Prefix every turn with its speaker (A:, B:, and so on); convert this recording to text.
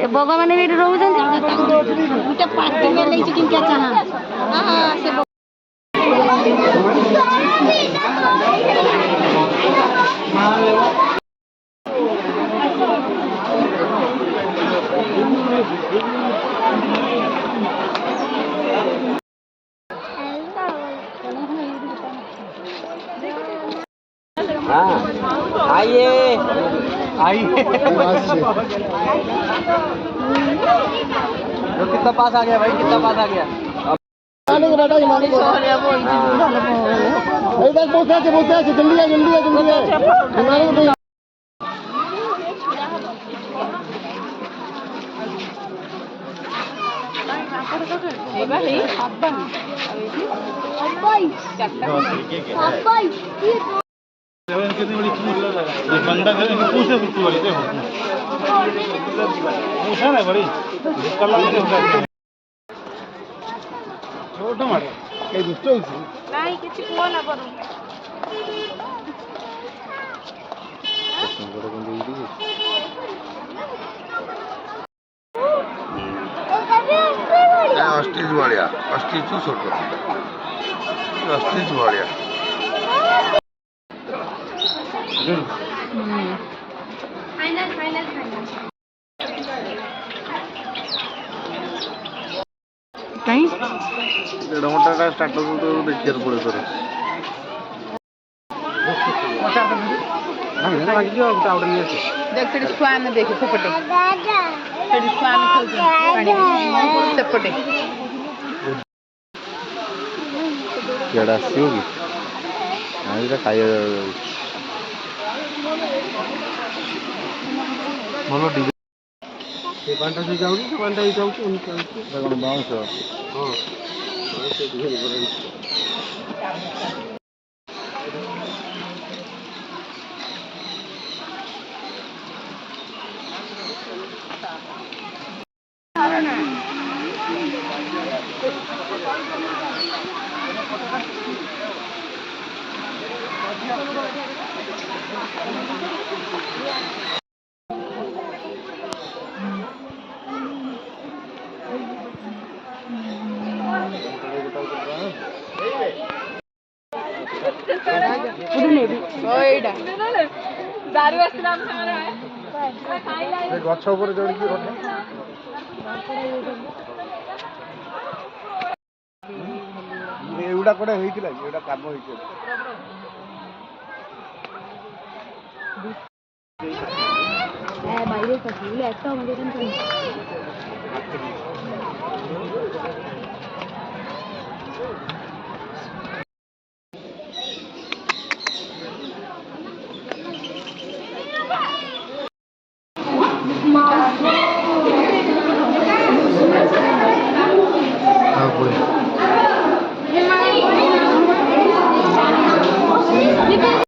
A: Bug मैंने
B: आइए आइए तो कितना पास आ गया भाई, कितना पास आ गया? जल्दी
C: ऑस्ट्रिच वालिया, ऑस्ट्रिच छोटो ऑस्ट्रिच वालिया
A: कहीं
C: डेढ़ स्टार्ट तो देखिए पड़े सर
D: देख से स्वान देखे सेपटे सेडी स्वान खेलते पानी सेपटे
C: केड़ा सियोगी आइरा खाया बोलो डी ये पांटा से जाओगी तो पांटा ही जाओगी उनका देखो बाउंस हां ऐसे दिखे बड़े
D: दारू नाम
C: गछ ऊपर चढ़ी एवडा कोडे होइतिला एवडा काम होइतिला
A: বাইরে কথা একটা আমাদের